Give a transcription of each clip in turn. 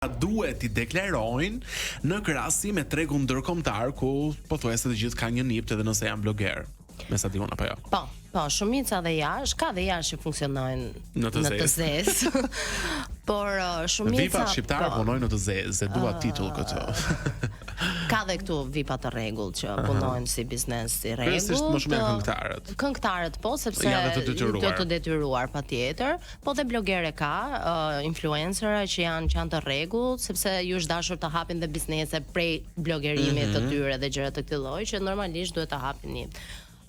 duhet i deklarojnë në krahasim me tregun ndërkombëtar ku pothuajse të gjithë kanë një nipt edhe nëse janë bloger. Me sa diun apo jo. Po, shumica dhe jashtë, ka dhe jashtë që funksionojnë në të zezë. Por shumica VIP-a shqiptar punojnë në të zezë, dua titull këtë. Ka dhe këtu VIP-a të rregullt që punojnë si biznes si rregullt. Kryesisht më shumë janë këngëtarët. Këngëtarët po, sepse janë të detyruar patjetër, po dhe blogere ka, influencera që janë të rregullt, sepse ju është dashur të hapin dhe biznese prej blogerimit të tyre dhe gjëra të këtij lloji që normalisht duhet të hapin.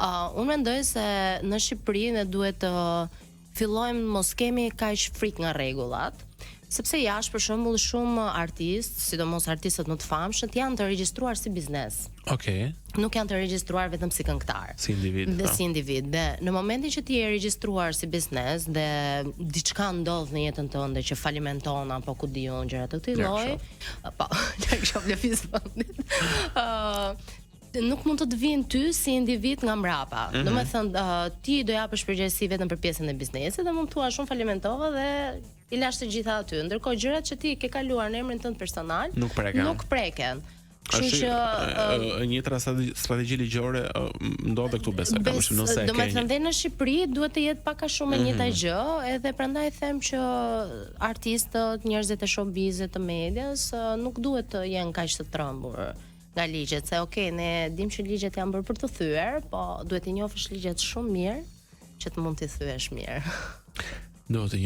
Unë mendoj se në Shqipëri ne duhet të fillojmë mos kemi kaq frikë nga rregullat, sepse jashtë për shembull shumë artistë, sidomos artistët më të famshëm, janë të regjistruar si biznes. Okej. Nuk janë të regjistruar vetëm si këngëtar. Si individ. Si individ. Dhe në momentin që ti je regjistruar si biznes dhe diçka ndodh në jetën tënde që falimenton apo ku diun gjëra të këtij lloji, po, çka lëviz vendit. Nuk mund të vinë ty si individ nga mbrapa. Domethënë ti do japësh përgjegjësi vetëm për pjesën e biznesit dhe mund të thua shumë falimentova dhe i lash të gjitha aty. Ndërkohë gjërat që ti ke kaluar në emrin tënd personal nuk preken. Kështu që një strategji ligjore ndodhe këtu besoj kam shumë nëse e ke. Domethënë dhe në Shqipëri duhet të jetë pak a shumë e njëjta gjë, edhe prandaj them që artistët, njerëzit e showbizit të medias nuk duhet të jenë kaq të trembur nga ligjet, se ne dim që ligjet janë bërë për të thyer, po duhet të njohësh ligjet shumë mirë që të mund t'i thyesh mirë. Duhet të